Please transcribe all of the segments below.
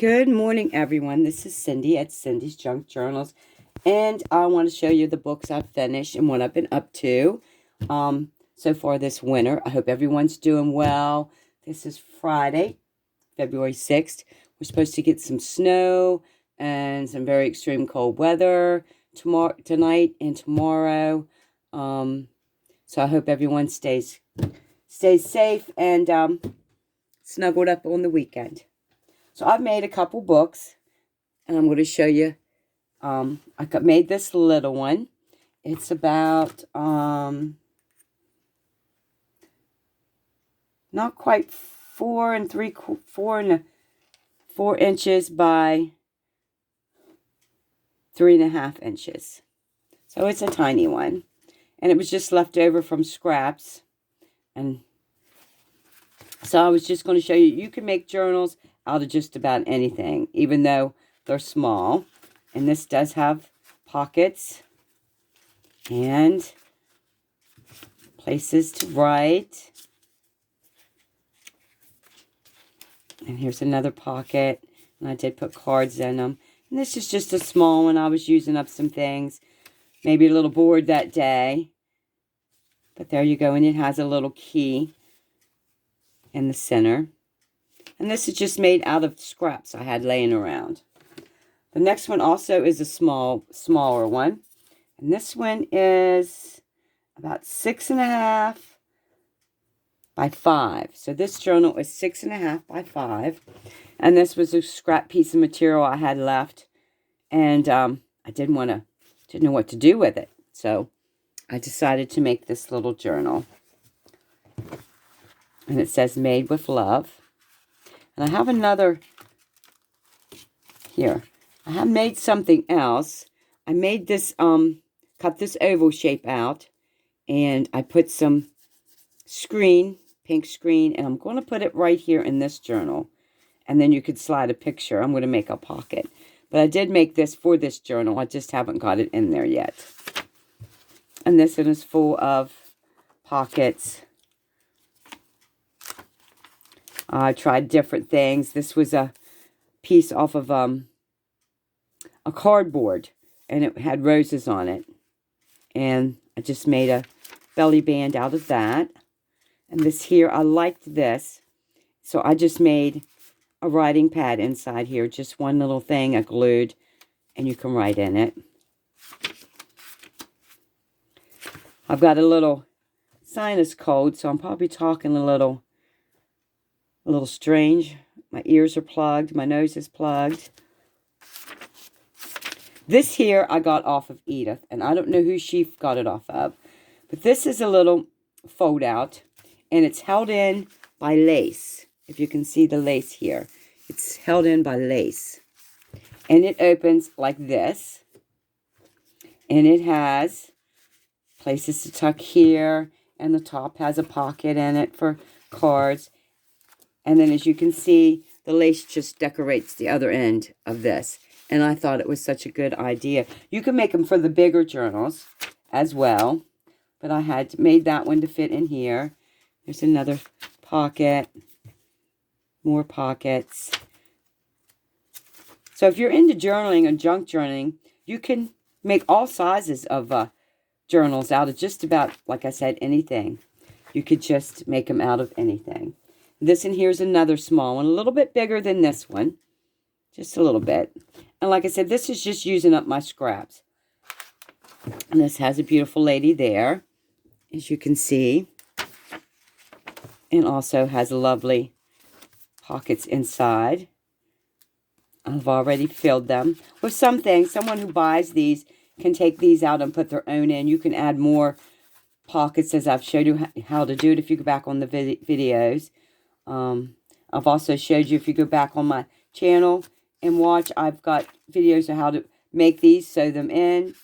Good morning, everyone. This is Cindy at Cindy's Junk Journals, and I want to show you the books I've finished and what I've been up to so far this winter. I hope everyone's doing well. This is Friday, February 6th. We're supposed to get some snow and some very extreme cold weather tonight and tomorrow. So I hope everyone stays safe and snuggled up on the weekend. So I've made a couple books, and I'm going to show you. I made this little one. It's about not quite 4 inches by 3.5 inches. So it's a tiny one, and it was just left over from scraps. And so I was just going to show you. You can make journals out of just about anything, even though they're small. And this does have pockets and places to write. And here's another pocket, and I did put cards in them. And this is just a small one. I was using up some things, maybe a little bored that day. But there you go, and it has a little key in the center. And this is just made out of scraps I had laying around. The next one also is a smaller one. And this one is about 6.5 by 5. So this journal is 6.5 by 5. And this was a scrap piece of material I had left. And I didn't know what to do with it. So I decided to make this little journal. And it says made with love. And I have another here. I have made something else. I made this, cut this oval shape out, and I put some pink screen, and I'm going to put it right here in this journal. And then you could slide a picture. I'm going to make a pocket. But I did make this for this journal. I just haven't got it in there yet. And this one is full of pockets. I tried different things. This was a piece off of a cardboard, and it had roses on it. And I just made a belly band out of that. And this here, I liked this. So I just made a writing pad inside here. Just one little thing I glued, and you can write in it. I've got a little sinus cold, so I'm probably talking a little strange. My ears are plugged. My nose is plugged. This here I got off of Edith, and I don't know who she got it off of. But this is a little fold out, and it's held in by lace. If you can see the lace here. It's held in by lace. And it opens like this. And it has places to tuck here, and the top has a pocket in it for cards. And then as you can see, the lace just decorates the other end of this. And I thought it was such a good idea. You can make them for the bigger journals as well. But I had made that one to fit in here. There's another pocket. More pockets. So if you're into journaling or junk journaling, you can make all sizes of journals out of just about, like I said, anything. You could just make them out of anything. This in here is another small one, a little bit bigger than this one. Just a little bit. And like I said, this is just using up my scraps. And this has a beautiful lady there, as you can see. And also has lovely pockets inside. I've already filled them with some things. Someone who buys these can take these out and put their own in. You can add more pockets as I've showed you how to do it if you go back on the videos. I've also showed you, if you go back on my channel and watch, I've got videos of how to make these, sew them in.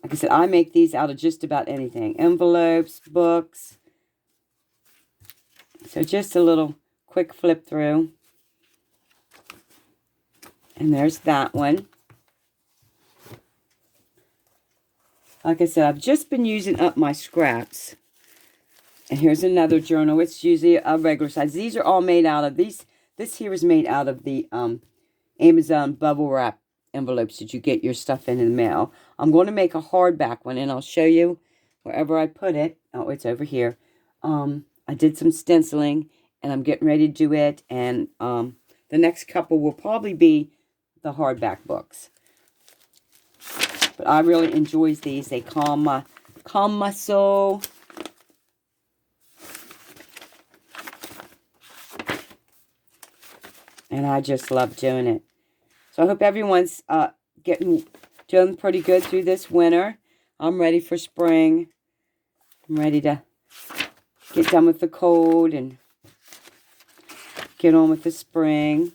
Like I said, I make these out of just about anything. Envelopes, books. So just a little quick flip through. And there's that one. Like I said, I've just been using up my scraps. And here's another journal. It's usually a regular size. These are all made out of, these This here is made out of the Amazon bubble wrap envelopes that you get your stuff in the mail. I'm going to make a hardback one, and I'll show you wherever I put it. Oh, it's over here. I did some stenciling, and I'm getting ready to do it, and the next couple will probably be the hardback books. But I really enjoy these. They calm my soul. And I just love doing it. So I hope everyone's doing pretty good through this winter. I'm ready for spring. I'm ready to get done with the cold and get on with the spring.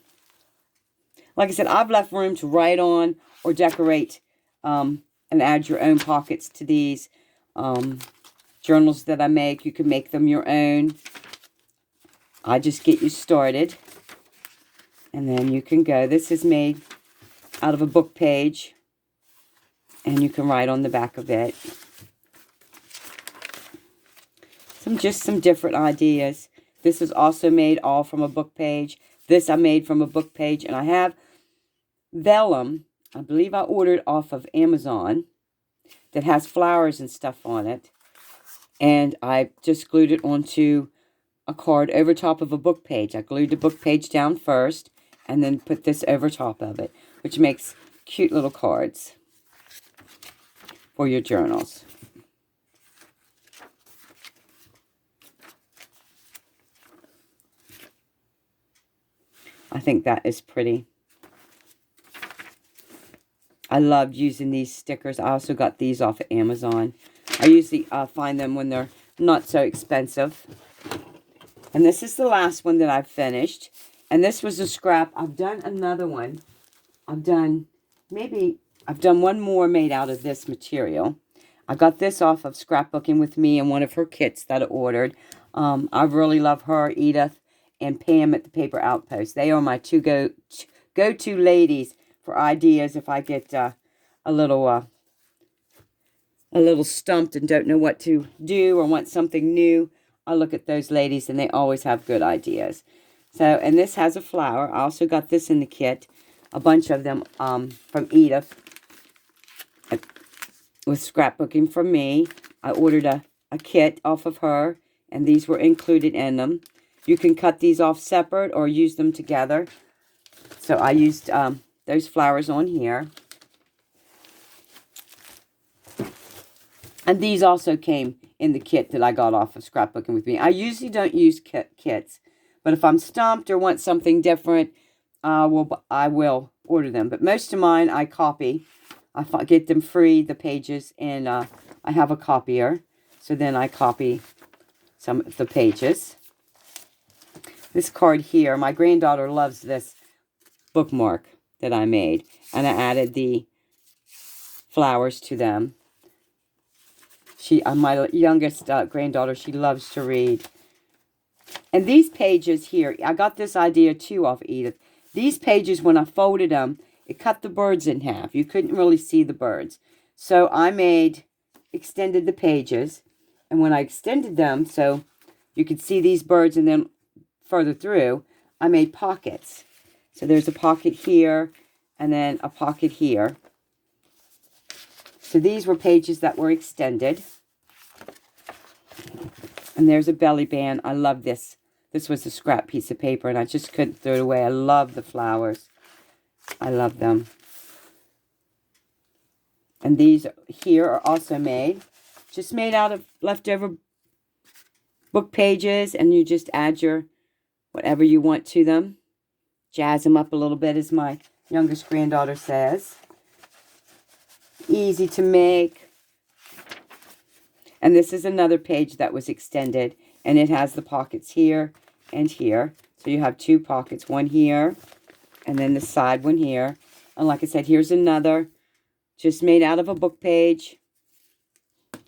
Like I said, I've left room to write on or decorate and add your own pockets to these journals that I make. You can make them your own. I just get you started. And then you can go. This is made out of a book page. And you can write on the back of it. Just some different ideas. This is also made all from a book page. This I made from a book page. And I have vellum. I believe I ordered off of Amazon. That has flowers and stuff on it. And I just glued it onto a card over top of a book page. I glued the book page down first. And then put this over top of it. Which makes cute little cards for your journals. I think that is pretty. I loved using these stickers. I also got these off of Amazon. I usually find them when they're not so expensive. And this is the last one that I've finished. And this was a scrap. I've done another one. I've done one more made out of this material. I got this off of Scrapbooking with Me and one of her kits that I ordered. I really love her, Edith, and Pam at the Paper Outpost. They are my two go-to ladies for ideas if I get a little stumped and don't know what to do or want something new. I look at those ladies and they always have good ideas. So, and this has a flower. I also got this in the kit. A bunch of them from Edith with Scrapbooking from Me. I ordered a kit off of her, and these were included in them. You can cut these off separate or use them together. So I used those flowers on here. And these also came in the kit that I got off of Scrapbooking with Me. I usually don't use kits. But if I'm stumped or want something different, I will order them. But most of mine I copy. I get them free, the pages, and I have a copier. So then I copy some of the pages. This card here, my granddaughter loves this bookmark that I made. And I added the flowers to them. My youngest granddaughter, she loves to read. And these pages here, I got this idea too off Edith. These pages, when I folded them, it cut the birds in half. You couldn't really see the birds. So I extended the pages. And when I extended them so you could see these birds and then further through, I made pockets. So there's a pocket here and then a pocket here. So these were pages that were extended. And there's a belly band. I love this. This was a scrap piece of paper, and I just couldn't throw it away. I love the flowers. I love them. And these here are also just made out of leftover book pages, and you just add your whatever you want to them. Jazz them up a little bit, as my youngest granddaughter says. Easy to make. And this is another page that was extended. And it has the pockets here and here. So you have two pockets. One here. And then the side one here. And like I said, here's another. Just made out of a book page.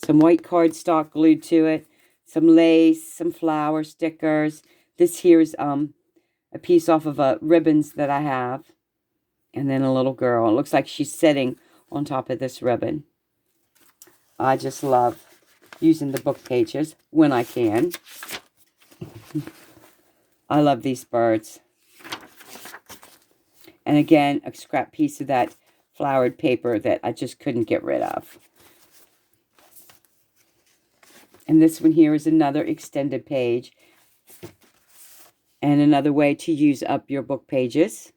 Some white cardstock glued to it. Some lace. Some flower stickers. This here's a piece off of ribbons that I have. And then a little girl. It looks like she's sitting on top of this ribbon. I just love using the book pages when I can. I love these birds. And again, a scrap piece of that flowered paper that I just couldn't get rid of. And this one here is another extended page. And another way to use up your book pages.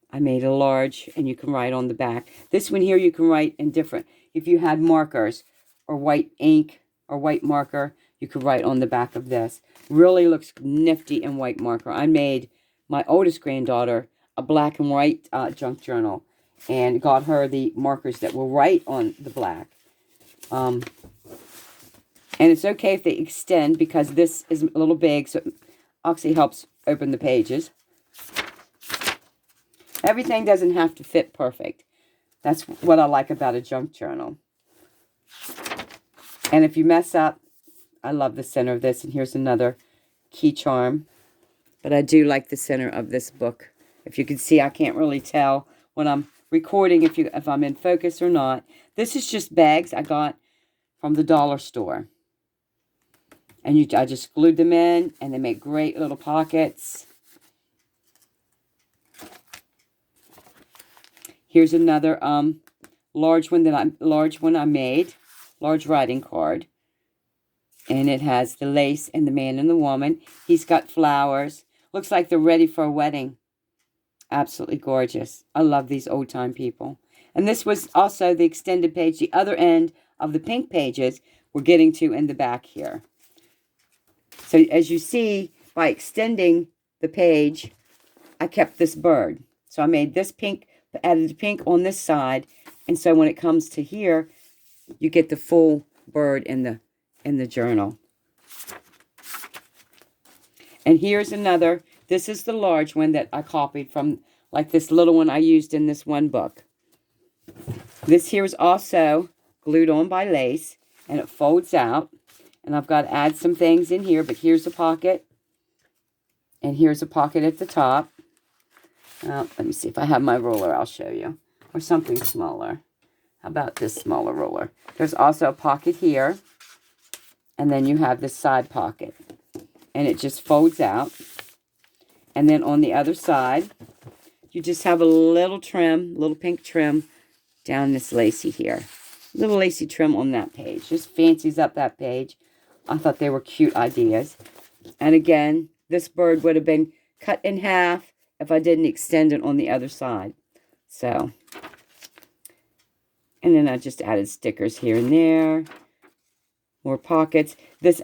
I made a large, and you can write on the back. This one here you can write in different. If you had markers or white ink or white marker, you could write on the back of this. Really looks nifty in white marker. I made my oldest granddaughter a black and white junk journal and got her the markers that will write on the black. And it's okay if they extend because this is a little big, so it actually helps open the pages. Everything doesn't have to fit perfect. That's what I like about a junk journal. And if you mess up, I love the center of this. And here's another key charm. But I do like the center of this book. If you can see, I can't really tell when I'm recording if I'm in focus or not. This is just bags I got from the dollar store. And I just glued them in, and they make great little pockets. Here's another large one I made, large writing card. And it has the lace and the man and the woman. He's got flowers. Looks like they're ready for a wedding. Absolutely gorgeous. I love these old-time people. And this was also the extended page. The other end of the pink pages we're getting to in the back here. So as you see, by extending the page, I kept this bird. So I made this pink, added pink on this side. And so when it comes to here, you get the full bird in the journal. And here's another. This is the large one that I copied from, like this little one I used in this one book. This here is also glued on by lace, and it folds out. And I've got to add some things in here, but here's a pocket. And here's a pocket at the top. Let me see if I have my ruler, I'll show you. Or something smaller. How about this smaller ruler? There's also a pocket here. And then you have this side pocket. And it just folds out. And then on the other side, you just have a little trim, little pink trim down this lacy here. Little lacy trim on that page. Just fancies up that page. I thought they were cute ideas. And again, this bird would have been cut in half if I didn't extend it on the other side. So, and then I just added stickers here and there. More pockets. This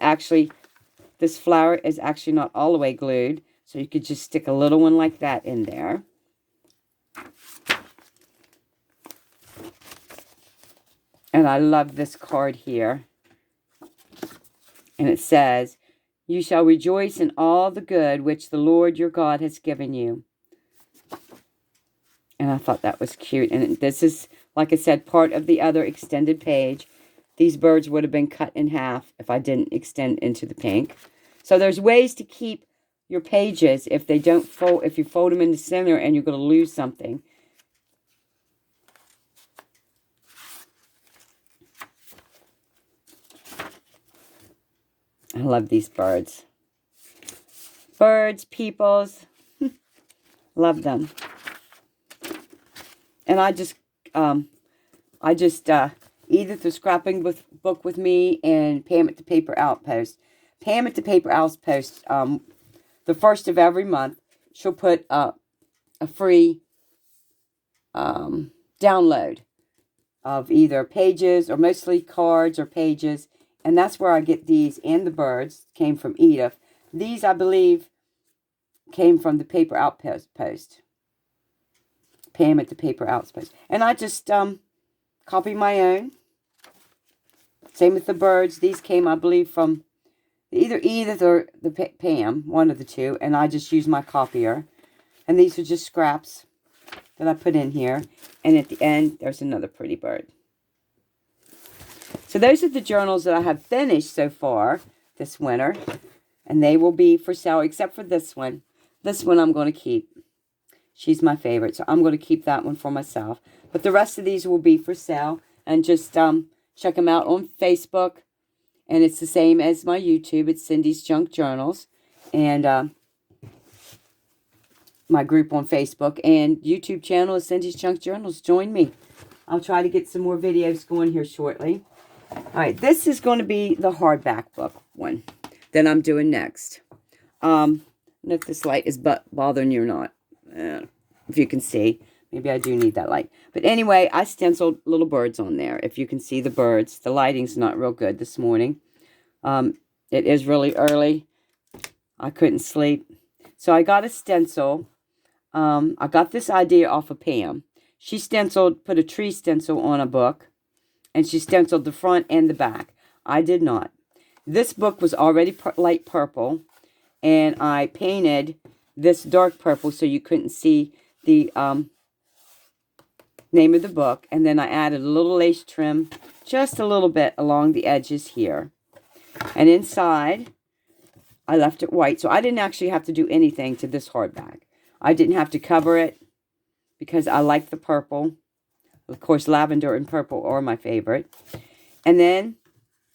flower is actually not all the way glued. So you could just stick a little one like that in there. And I love this card here. And it says, "You shall rejoice in all the good which the Lord your God has given you." And I thought that was cute. And this is, like I said, part of the other extended page. These birds would have been cut in half if I didn't extend into the pink. So there's ways to keep your pages if they don't fold, if you fold them in the center and you're going to lose something. I love these birds. Birds, peoples. Love them. And I just Edith was scrapping book with me and Pam at the Paper Outpost. Pam at the Paper Outpost, the first of every month, she'll put a free download of either pages or mostly cards or pages. And that's where I get these, and the birds came from Edith. These, I believe, came from the Paper Outpost. Pam at the Paper Outpost. And I just copied my own. Same with the birds. These came, I believe, from either Edith or the Pam, one of the two. And I just used my copier. And these are just scraps that I put in here. And at the end, there's another pretty bird. So those are the journals that I have finished so far this winter. And they will be for sale, except for this one. This one I'm going to keep. She's my favorite, so I'm going to keep that one for myself. But the rest of these will be for sale. And just check them out on Facebook. And it's the same as my YouTube. It's Cindy's Junk Journals. And my group on Facebook, and YouTube channel is Cindy's Junk Journals. Join me. I'll try to get some more videos going here shortly. All right, this is going to be the hardback book one that I'm doing next. I don't know if this light is bothering you or not. If you can see. Maybe I do need that light. But anyway, I stenciled little birds on there. If you can see the birds. The lighting's not real good this morning. It is really early. I couldn't sleep. So I got a stencil. I got this idea off of Pam. She stenciled, put a tree stencil on a book. And she stenciled the front and the back. I did not. This book was already light purple. And I painted this dark purple so you couldn't see the name of the book. And then I added a little lace trim, just a little bit along the edges here. And inside, I left it white. So I didn't actually have to do anything to this hardback. I didn't have to cover it because I like the purple. Of course, lavender and purple are my favorite. And then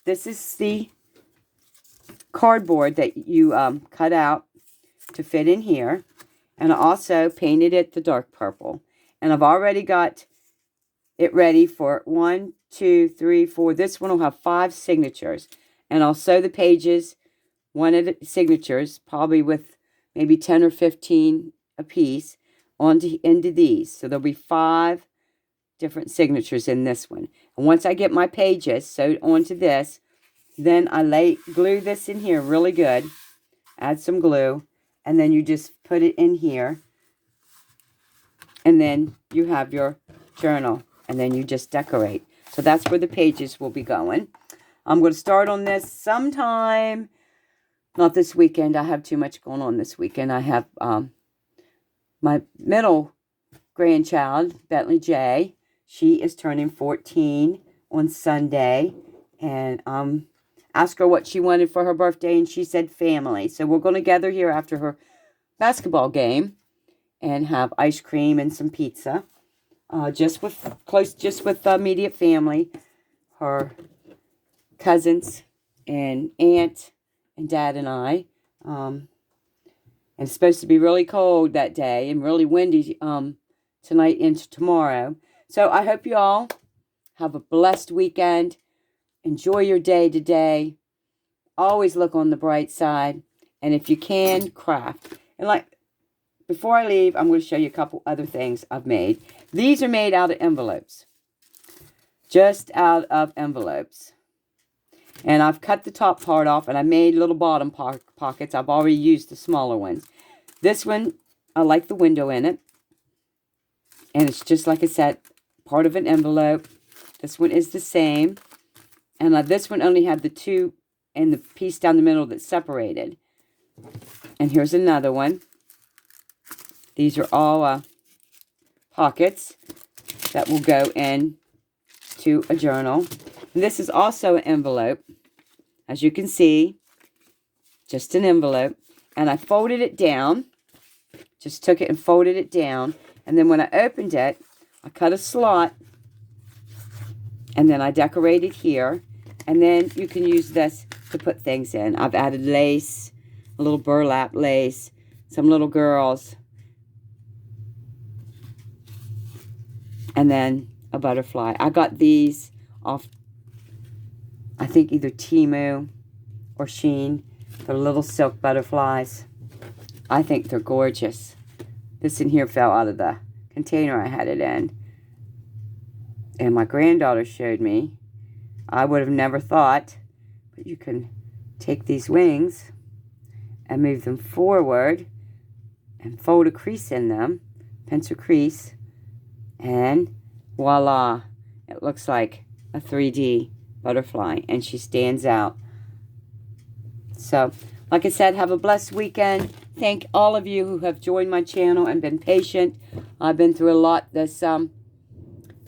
this is the cardboard that you cut out to fit in here. And I also painted it the dark purple. And I've already got it ready for 1, 2, 3, 4. This one will have 5 signatures. And I'll sew the pages, one of the signatures, probably with maybe 10 or 15 a piece, into these. So there'll be 5 different signatures in this one. And once I get my pages sewed onto this, then I glue this in here really good. Add some glue. And then you just put it in here. And then you have your journal. And then you just decorate. So that's where the pages will be going. I'm going to start on this sometime. Not this weekend. I have too much going on this weekend. I have my middle grandchild, Bentley J. She is turning 14 on Sunday. And asked her what she wanted for her birthday. And she said family. So we're going to gather here after her basketball game. And have ice cream and some pizza. Just with immediate family. Her cousins and aunt and dad and I. And it's supposed to be really cold that day and really windy tonight into tomorrow. So I hope you all have a blessed weekend. Enjoy your day today. Always look on the bright side. And if you can, craft. And before I leave, I'm going to show you a couple other things I've made. These are made out of envelopes. Just out of envelopes. And I've cut the top part off and I made little bottom pockets. I've already used the smaller ones. This one, I like the window in it. And it's just like I said, part of an envelope. This one is the same. And this one only had the 2 and the piece down the middle that's separated. And here's another one. These are all pockets that will go in to a journal. And this is also an envelope. As you can see, just an envelope. And I folded it down. Just took it and folded it down. And then when I opened it, I cut a slot. And then I decorated here. And then you can use this to put things in. I've added lace, a little burlap lace, some little girls. And then a butterfly. I got these off, I think either Temu or Shein. They're little silk butterflies. I think they're gorgeous. This in here fell out of the container I had it in. And my granddaughter showed me. I would have never thought. But you can take these wings and move them forward. And fold a crease in them. Pencil crease. And voila. It looks like a 3D butterfly. And she stands out. So, like I said, have a blessed weekend. Thank all of you who have joined my channel and been patient. I've been through a lot this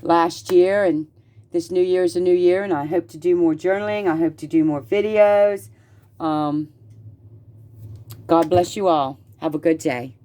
last year, and this new year is a new year, and I hope to do more journaling. I hope to do more videos. God bless you all. Have a good day.